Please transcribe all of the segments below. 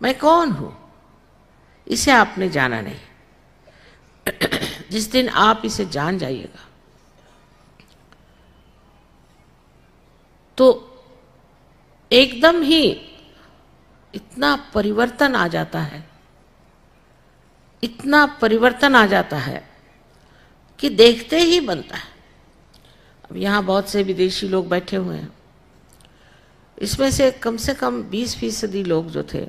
मैं कौन हूं, इसे आपने जाना नहीं। जिस दिन आप इसे जान जाइएगा तो एकदम ही इतना परिवर्तन आ जाता है, इतना परिवर्तन आ जाता है कि देखते ही बनता है। अब यहाँ बहुत से विदेशी लोग बैठे हुए हैं, इसमें से कम 20% लोग जो थे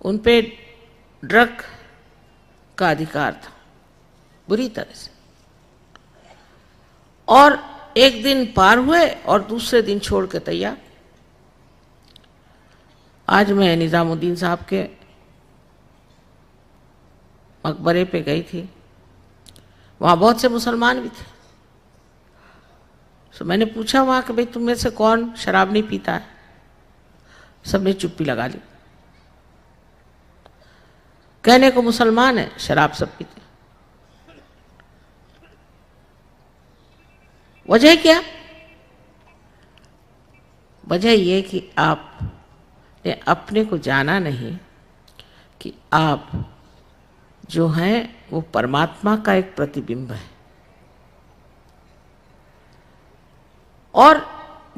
उन पे ड्रग का अधिकार था बुरी तरह से, और एक दिन पार हुए और दूसरे दिन छोड़ के तैयार। आज मैं निजामुद्दीन साहब के मकबरे पे गई थी, वहाँ बहुत से मुसलमान भी थे। तो मैंने पूछा वहाँ कि भाई तुम में से कौन शराब नहीं पीता है? सबने चुप्पी लगा ली। कहने को मुसलमान है, शराब सब पीते। वजह क्या? वजह ये कि आपने अपने को जाना नहीं कि आप जो हैं वो परमात्मा का एक प्रतिबिंब है। और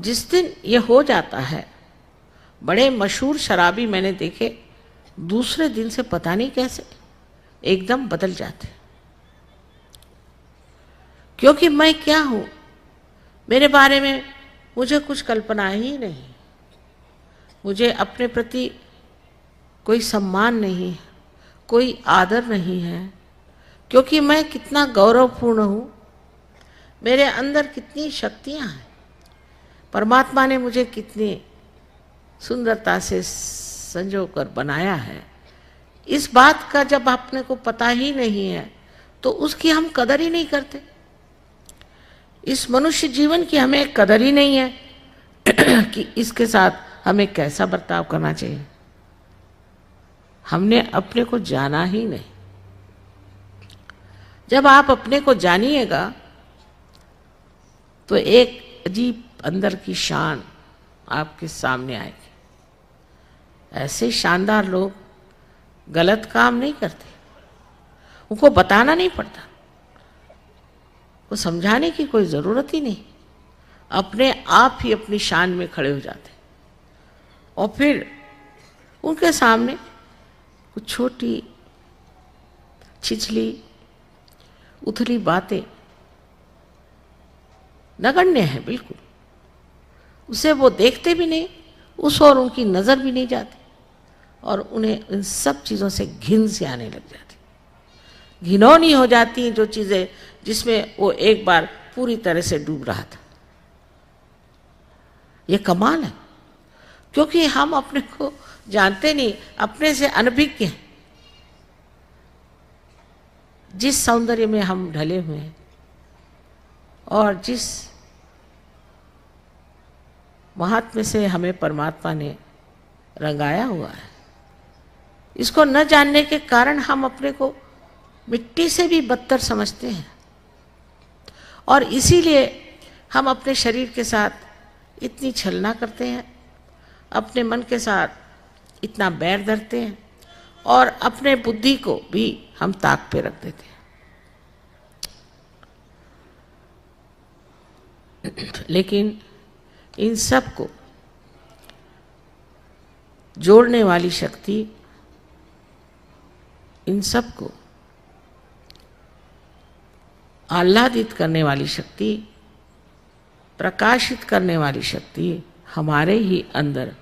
जिस दिन ये हो जाता है, बड़े मशहूर शराबी मैंने देखे दूसरे दिन से पता नहीं कैसे एकदम बदल जाते। क्योंकि मैं क्या हूं, मेरे बारे में मुझे कुछ कल्पना ही नहीं, मुझे अपने प्रति कोई सम्मान नहीं, कोई आदर नहीं है, क्योंकि मैं कितना गौरवपूर्ण हूं, मेरे अंदर कितनी शक्तियां हैं, परमात्मा ने मुझे कितनी सुंदरता से संजो कर बनाया है। इस बात का जब अपने को पता ही नहीं है तो उसकी हम कदर ही नहीं करते। इस मनुष्य जीवन की हमें कदर ही नहीं है कि इसके साथ हमें कैसा बर्ताव करना चाहिए। हमने अपने को जाना ही नहीं। जब आप अपने को जानिएगा तो एक अजीब अंदर की शान आपके सामने आएगी। ऐसे शानदार लोग गलत काम नहीं करते, उनको बताना नहीं पड़ता, वो समझाने की कोई ज़रूरत ही नहीं, अपने आप ही अपनी शान में खड़े हो जाते। और फिर उनके सामने कुछ छोटी छिछली उथली बातें नगण्य है बिल्कुल, उसे वो देखते भी नहीं, उस और उनकी नज़र भी नहीं जाती, और उन्हें इन सब चीज़ों से घिन से आने लग जाती, घिनौनी हो जाती हैं जो चीज़ें जिसमें वो एक बार पूरी तरह से डूब रहा था। ये कमाल है, क्योंकि हम अपने को जानते नहीं, अपने से अनभिज्ञ हैं। जिस सौंदर्य में हम ढले हुए हैं और जिस महात्म्य से हमें परमात्मा ने रंगाया हुआ है, इसको न जानने के कारण हम अपने को मिट्टी से भी बदतर समझते हैं, और इसीलिए हम अपने शरीर के साथ इतनी छलना करते हैं, अपने मन के साथ इतना बैर धरते हैं, और अपने बुद्धि को भी हम ताक पे रख देते हैं। लेकिन इन सब को जोड़ने वाली शक्ति, इन सब को आह्लादित करने वाली शक्ति, प्रकाशित करने वाली शक्ति हमारे ही अंदर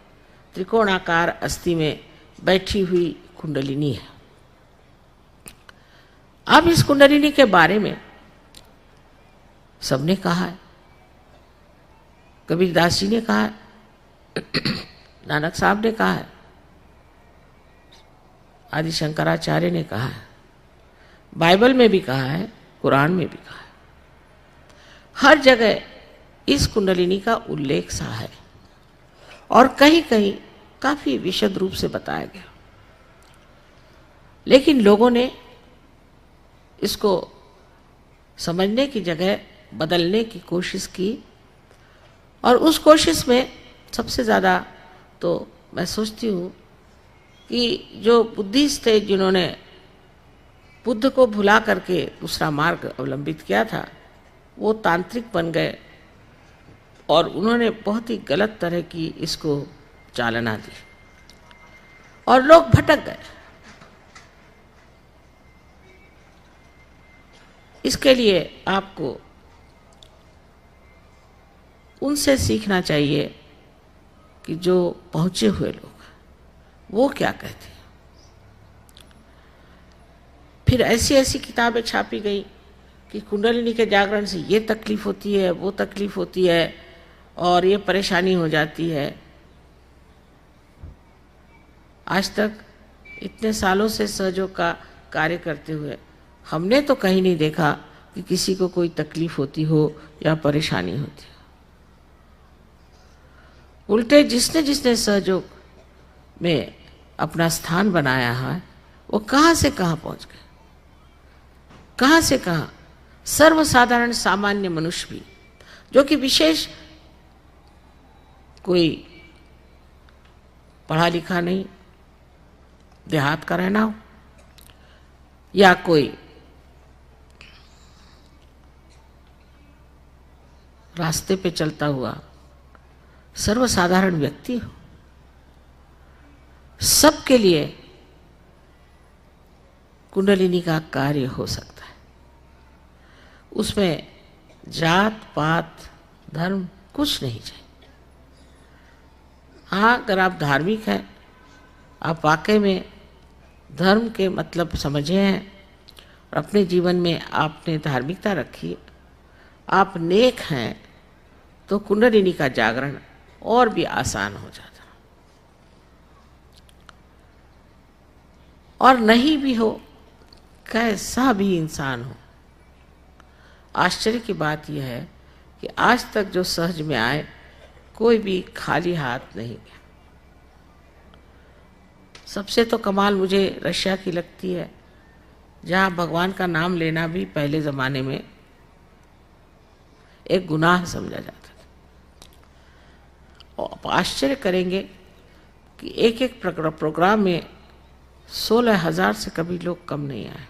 त्रिकोणाकार अस्थि में बैठी हुई कुंडलिनी है। अब इस कुंडलिनी के बारे में सबने कहा है, कबीरदास जी ने कहा है, नानक साहब ने कहा है, आदि शंकराचार्य ने कहा है, बाइबल में भी कहा है, कुरान में भी कहा है। हर जगह इस कुंडलिनी का उल्लेख सा है, और कहीं कहीं काफी विशद रूप से बताया गया। लेकिन लोगों ने इसको समझने की जगह बदलने की कोशिश की, और उस कोशिश में सबसे ज़्यादा तो मैं सोचती हूँ कि जो बुद्धिस्ट थे, जिन्होंने बुद्ध को भुला करके दूसरा मार्ग अवलंबित किया था, वो तांत्रिक बन गए और उन्होंने बहुत ही गलत तरह की इसको चालना दी और लोग भटक गए। इसके लिए आपको उनसे सीखना चाहिए कि जो पहुंचे हुए लोग वो क्या कहते हैं। फिर ऐसी ऐसी किताबें छापी गई कि कुंडलिनी के जागरण से ये तकलीफ होती है, वो तकलीफ होती है और ये परेशानी हो जाती है। आज तक इतने सालों से सहयोग का कार्य करते हुए हमने तो कहीं नहीं देखा कि किसी को कोई तकलीफ होती हो या परेशानी होती हो। उल्टे जिसने जिसने सहयोग में अपना स्थान बनाया है वो कहाँ से कहाँ पहुँच गए, कहाँ से कहाँ। सर्वसाधारण सामान्य मनुष्य भी, जो कि विशेष कोई पढ़ा लिखा नहीं, देहात का रहना हो या कोई रास्ते पे चलता हुआ सर्वसाधारण व्यक्ति हो, सबके लिए कुंडलिनी का कार्य हो सकता है। उसमें जात पात धर्म कुछ नहीं चाहिए। हाँ, अगर आप धार्मिक हैं, आप वाकई में धर्म के मतलब समझे हैं और अपने जीवन में आपने धार्मिकता रखी, आप नेक हैं, तो कुंडलिनी का जागरण और भी आसान हो जाता। और नहीं भी हो, कैसा भी इंसान हो, आश्चर्य की बात यह है कि आज तक जो सहज में आए कोई भी खाली हाथ नहीं गया। सबसे तो कमाल मुझे रशिया की लगती है, जहाँ भगवान का नाम लेना भी पहले ज़माने में एक गुनाह समझा जाता था। और आप आश्चर्य करेंगे कि एक एक प्रोग्राम में 16,000 से कभी लोग कम नहीं आए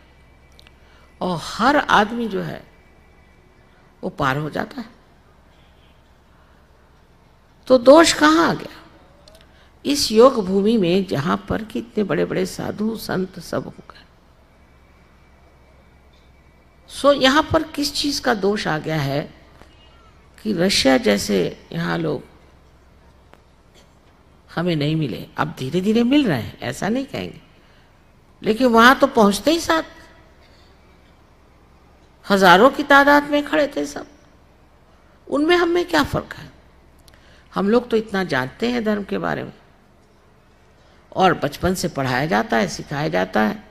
और हर आदमी जो है वो पार हो जाता है। तो दोष कहाँ आ गया इस योग भूमि में, जहां पर कि इतने बड़े बड़े साधु संत सब हो गए। सो यहां पर किस चीज का दोष आ गया है कि रशिया जैसे यहाँ लोग हमें नहीं मिले। अब धीरे धीरे मिल रहे हैं, ऐसा नहीं कहेंगे, लेकिन वहां तो पहुंचते ही साथ हजारों की तादाद में खड़े थे सब। उनमें हमें क्या फर्क है? हम लोग तो इतना जानते हैं धर्म के बारे में और बचपन से पढ़ाया जाता है, सिखाया जाता है।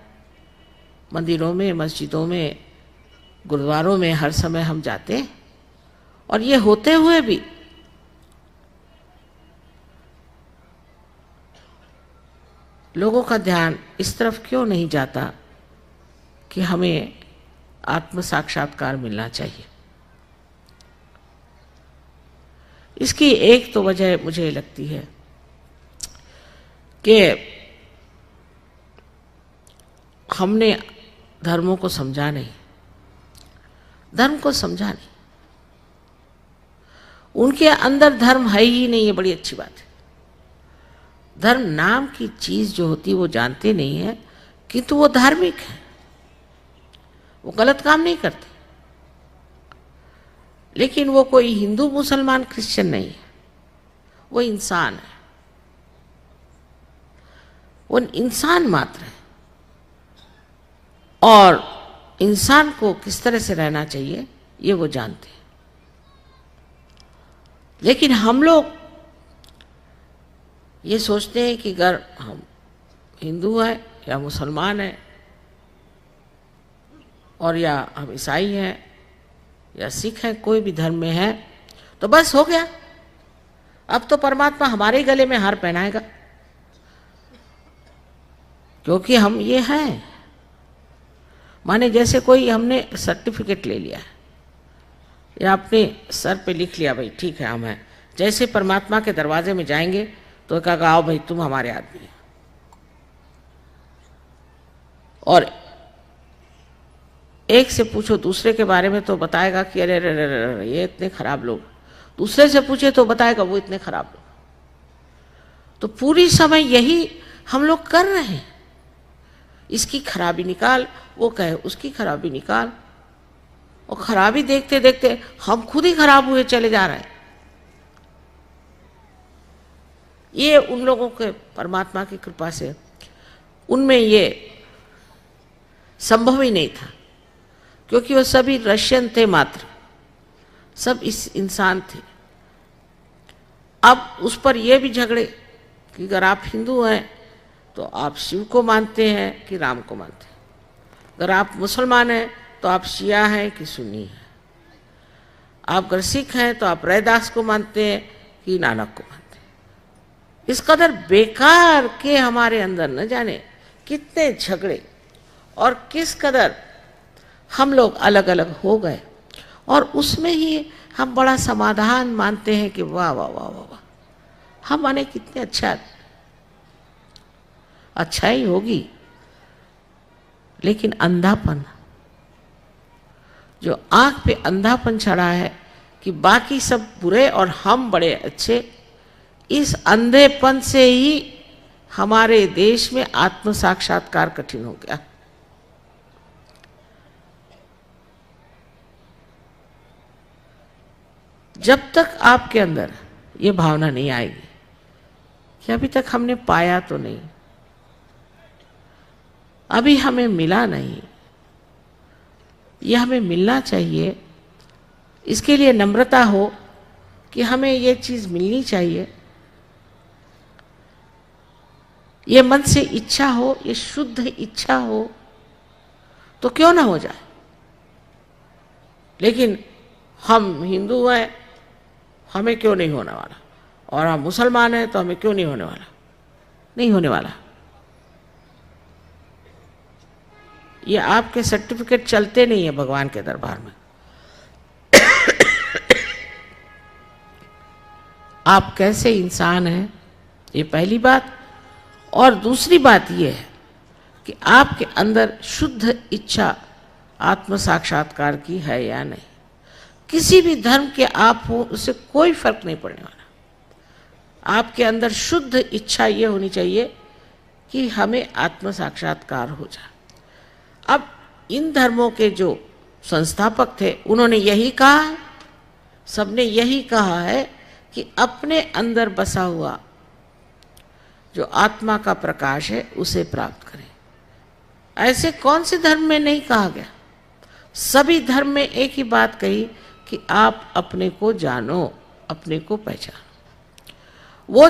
मंदिरों में, मस्जिदों में, गुरुद्वारों में हर समय हम जाते हैं। और ये होते हुए भी लोगों का ध्यान इस तरफ क्यों नहीं जाता कि हमें आत्म साक्षात्कार मिलना चाहिए? इसकी एक तो वजह मुझे लगती है कि हमने धर्मों को समझा नहीं, धर्म को समझा नहीं। उनके अंदर धर्म है ही नहीं, ये बड़ी अच्छी बात है। धर्म नाम की चीज जो होती है वो जानते नहीं है, किंतु वो धार्मिक है, वो गलत काम नहीं करते। लेकिन वो कोई हिंदू मुसलमान क्रिश्चियन नहीं है, वो इंसान है, वो इंसान मात्र है। और इंसान को किस तरह से रहना चाहिए ये वो जानते हैं। लेकिन हम लोग ये सोचते हैं कि अगर हम हिंदू हैं या मुसलमान हैं और या हम ईसाई हैं या सिख हैं, कोई भी धर्म में है, तो बस हो गया, अब तो परमात्मा हमारे गले में हार पहनाएगा, क्योंकि हम ये हैं। माने जैसे कोई हमने सर्टिफिकेट ले लिया है या अपने सर पे लिख लिया, भाई ठीक है हम हैं। जैसे परमात्मा के दरवाजे में जाएंगे तो कहेगा आओ भाई तुम हमारे आदमी हैं। और एक से पूछो दूसरे के बारे में तो बताएगा कि अरे अरे अरे अरे ये इतने खराब लोग, दूसरे से पूछे तो बताएगा वो इतने खराब लोग। तो पूरी समय यही हम लोग कर रहे हैं, इसकी खराबी निकाल, वो कहे उसकी खराबी निकाल, और खराबी देखते देखते हम खुद ही खराब हुए चले जा रहे हैं। ये उन लोगों के परमात्मा की कृपा से उनमें ये संभव ही नहीं था, क्योंकि वो सभी रशियन थे मात्र, सब इस इंसान थे। अब उस पर ये भी झगड़े कि अगर आप हिंदू हैं तो आप शिव को मानते हैं कि राम को मानते हैं, अगर आप मुसलमान हैं तो आप शिया हैं कि सुन्नी हैं, आप अगर सिख हैं तो आप रैदास को मानते हैं कि नानक को मानते हैं। इस कदर बेकार के हमारे अंदर न जाने कितने झगड़े और किस कदर हम लोग अलग अलग हो गए, और उसमें ही हम बड़ा समाधान मानते हैं कि वाह वाह वाह वाह वाह, हम माने कितने अच्छा ही होगी। लेकिन अंधापन, जो आंख पे अंधापन चढ़ा है कि बाकी सब बुरे और हम बड़े अच्छे, इस अंधेपन से ही हमारे देश में आत्म साक्षात्कार कठिन हो गया। जब तक आपके अंदर ये भावना नहीं आएगी कि अभी तक हमने पाया तो नहीं, अभी हमें मिला नहीं, ये हमें मिलना चाहिए, इसके लिए नम्रता हो कि हमें ये चीज़ मिलनी चाहिए, ये मन से इच्छा हो, ये शुद्ध इच्छा हो तो क्यों ना हो जाए। लेकिन हम हिंदू हैं, हमें क्यों नहीं होने वाला, और हम मुसलमान हैं तो हमें क्यों नहीं होने वाला, नहीं होने वाला। ये आपके सर्टिफिकेट चलते नहीं है भगवान के दरबार में। आप कैसे इंसान हैं, ये पहली बात। और दूसरी बात ये है कि आपके अंदर शुद्ध इच्छा आत्म साक्षात्कार की है या नहीं। किसी भी धर्म के आप हो, उससे कोई फर्क नहीं पड़ने वाला। आपके अंदर शुद्ध इच्छा ये होनी चाहिए कि हमें आत्म साक्षात्कार हो जाए। अब इन धर्मों के जो संस्थापक थे उन्होंने यही कहा है, सबने यही कहा है कि अपने अंदर बसा हुआ जो आत्मा का प्रकाश है उसे प्राप्त करें। ऐसे कौन से धर्म में नहीं कहा गया? सभी धर्म में एक ही बात कही कि आप अपने को जानो, अपने को पहचानो। वो